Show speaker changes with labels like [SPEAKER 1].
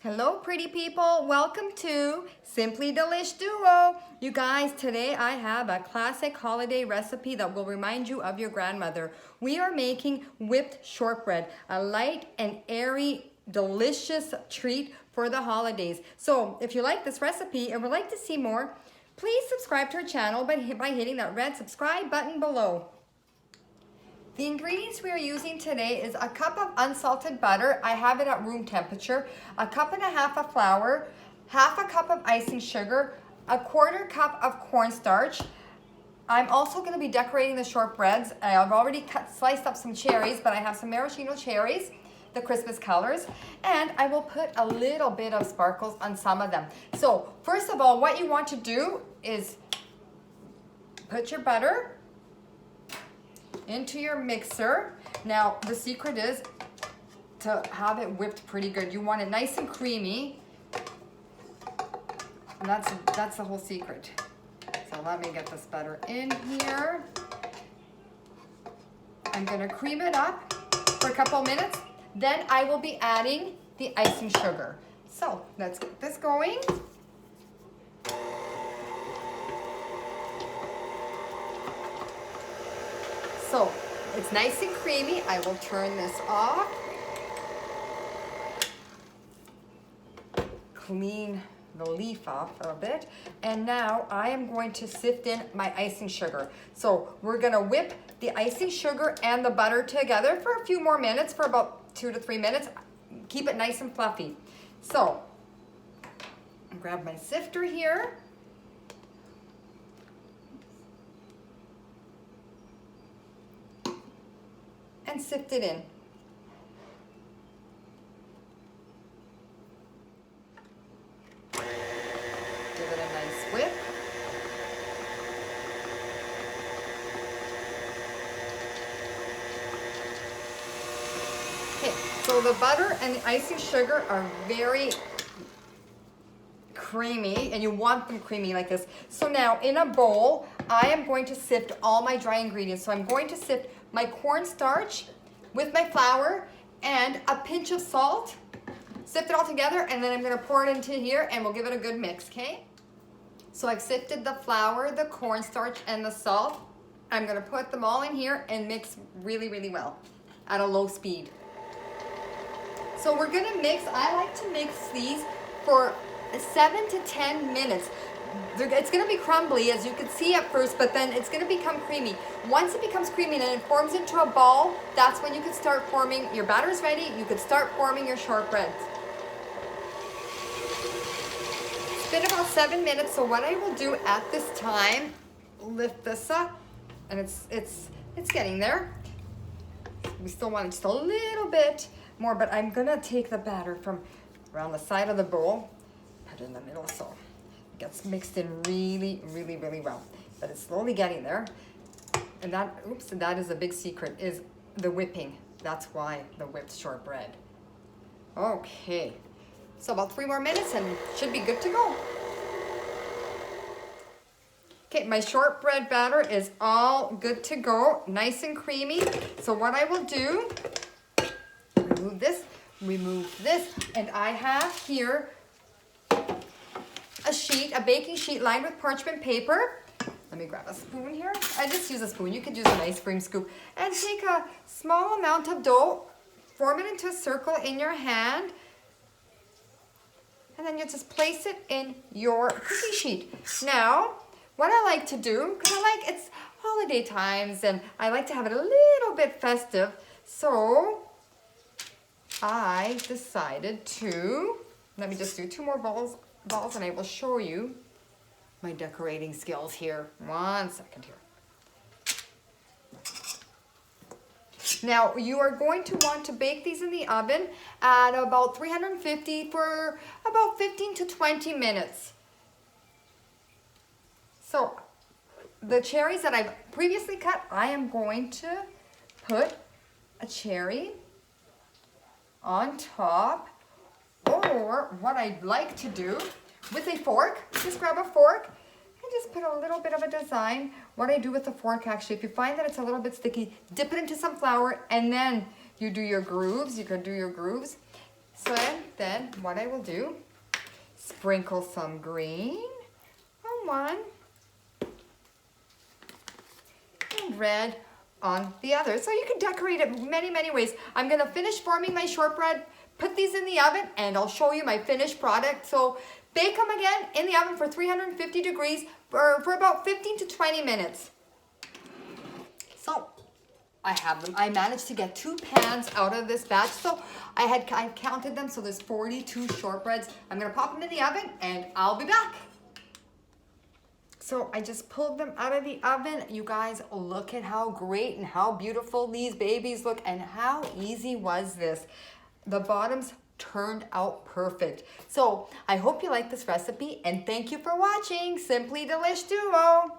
[SPEAKER 1] Hello pretty people, welcome to Simply Delish Duo. You guys, today I have a classic holiday recipe that will remind you of your grandmother. We are making whipped shortbread, a light and airy, delicious treat for the holidays. So if you like this recipe and would like to see more, please subscribe to our channel by hitting that red subscribe button below. The ingredients we are using today is a cup of unsalted butter. I have it at room temperature. A cup and a half of flour, half a cup of icing sugar, a quarter cup of cornstarch. I'm also going to be decorating the shortbreads. I've already sliced up some cherries, but I have some maraschino cherries, the Christmas colors, and I will put a little bit of sparkles on some of them. So first of all, what you want to do is put your butter into your mixer. Now, the secret is to have it whipped pretty good. You want it nice and creamy. And that's the whole secret. So let me get this butter in here. I'm gonna cream it up for a couple minutes. Then I will be adding the icing sugar. So let's get this going. So it's nice and creamy. I will turn this off. Clean the leaf off a bit. And now I am going to sift in my icing sugar. So we're gonna whip the icing sugar and the butter together for a few more minutes, for about 2 to 3 minutes. Keep it nice and fluffy. So grab my sifter here. And sift it in. Give it a nice whip. Okay, so the butter and the icing sugar are very creamy, and you want them creamy like this. So now in a bowl, I am going to sift all my dry ingredients. So I'm going to sift my cornstarch with my flour and a pinch of salt. Sift it all together, and then I'm gonna pour it into here and we'll give it a good mix, okay? So I've sifted the flour, the cornstarch, and the salt. I'm gonna put them all in here and mix really, really well at a low speed. So we're gonna mix, I like to mix these for 7 to 10 minutes. It's going to be crumbly, as you can see at first, but then it's going to become creamy. Once it becomes creamy and it forms into a ball, that's when you can start forming, your batter's ready, you can start forming your shortbreads. It's been about 7 minutes, so what I will do at this time, lift this up, and it's getting there. We still want just a little bit more, but I'm going to take the batter from around the side of the bowl, put it in the middle, so it gets mixed in really, really, really well. But it's slowly getting there. And that is a big secret, is the whipping. That's why the whipped shortbread. Okay, so about 3 more minutes and should be good to go. Okay, my shortbread batter is all good to go, nice and creamy. So what I will do, remove this, and I have here a baking sheet lined with parchment paper. Let me grab a spoon here. I just use a spoon. You could use an ice cream scoop. And take a small amount of dough, form it into a circle in your hand, and then you just place it in your cookie sheet. Now, what I like to do, because it's holiday times and I like to have it a little bit festive, so I decided to, let me just do 2 more balls and I will show you my decorating skills here. 1 second here. Now you are going to want to bake these in the oven at about 350 for about 15 to 20 minutes. So the cherries that I've previously cut, I am going to put a cherry on top. Or what I'd like to do with a fork, just grab a fork and just put a little bit of a design. What I do with the fork, actually, if you find that it's a little bit sticky, dip it into some flour and then you do your grooves. You can do your grooves. So then then what I will do, sprinkle some green on one and red on the other. So you can decorate it many, many ways. I'm gonna finish forming my shortbread, put these in the oven, and I'll show you my finished product. So bake them again in the oven for 350 degrees for about 15 to 20 minutes. So I have them. I managed to get 2 pans out of this batch. So I counted them, so there's 42 shortbreads. I'm gonna pop them in the oven and I'll be back. So I just pulled them out of the oven. You guys, look at how great and how beautiful these babies look, and how easy was this. The bottoms turned out perfect. So I hope you like this recipe, and thank you for watching Simply Delish Duo.